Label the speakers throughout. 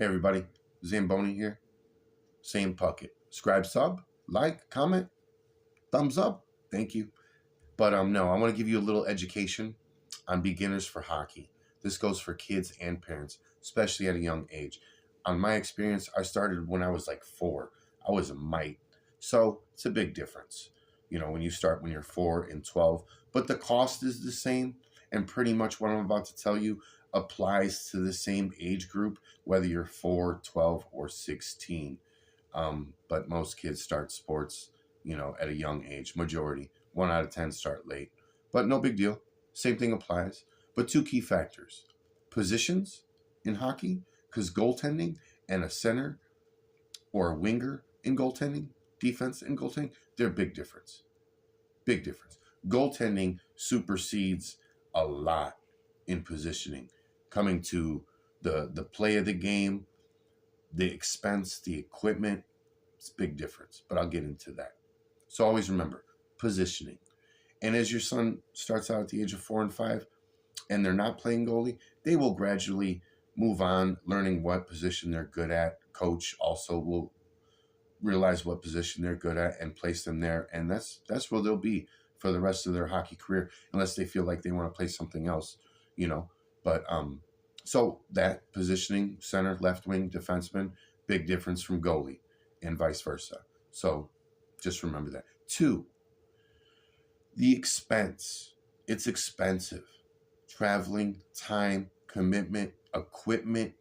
Speaker 1: Hey everybody, Zamboni here. Same Puckett. Subscribe, sub, like, comment, thumbs up. Thank you. But no, I want to give you a little education on beginners for hockey. This goes for kids and parents, especially at a young age. On my experience, I started when I was like 4. I was a mite. So it's a big difference, when you start when you're 4 and 12. But the cost is the same. And pretty much what I'm about to tell you applies to the same age group, whether you're 4, 12, or 16. But most kids start sports, at a young age. Majority, 1 out of 10 start late. But no big deal. Same thing applies. But 2 key factors. Positions in hockey, because goaltending and a center or a winger in goaltending, defense in goaltending, they're a big difference. Big difference. Goaltending supersedes a lot in positioning, coming to the play of the game, the expense, the equipment. It's a big difference, but I'll get into that. So always remember positioning. And as your son starts out at the age of 4 and 5 and they're not playing goalie, they will gradually move on, learning what position they're good at. Coach also will realize what position they're good at and place them there. And that's where they'll be for the rest of their hockey career, unless they feel like they want to play something else, But so that positioning, center, left wing, defenseman, big difference from goalie and vice versa. So just remember that. 2, the expense. It's expensive. Traveling, time, commitment, equipment,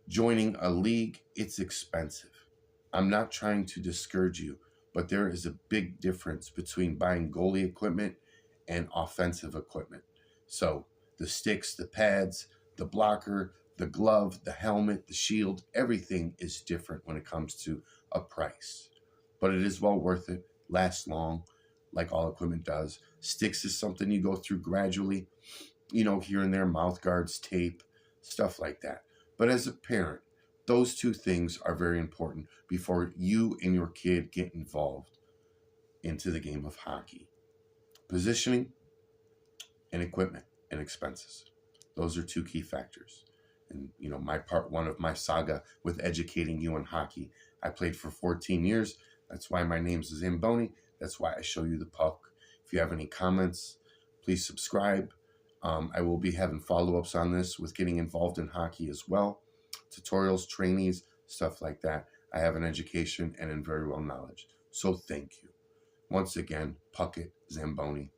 Speaker 1: joining a league, it's expensive. I'm not trying to discourage you, but there is a big difference between buying goalie equipment and offensive equipment. So the sticks, the pads, the blocker, the glove, the helmet, the shield, everything is different when it comes to a price. But it is well worth it, lasts long, like all equipment does. Sticks is something you go through gradually, here and there, mouth guards, tape, stuff like that. But as a parent, those 2 things are very important before you and your kid get involved into the game of hockey. Positioning and equipment and expenses. Those are 2 key factors. And, my part 1 of my saga with educating you on hockey. I played for 14 years. That's why my name's Zamboni. That's why I show you the puck. If you have any comments, please subscribe. I will be having follow-ups on this with getting involved in hockey as well. Tutorials, trainees, stuff like that. I have an education and in very well knowledge. So thank you. Once again, Puckett, Zamboni.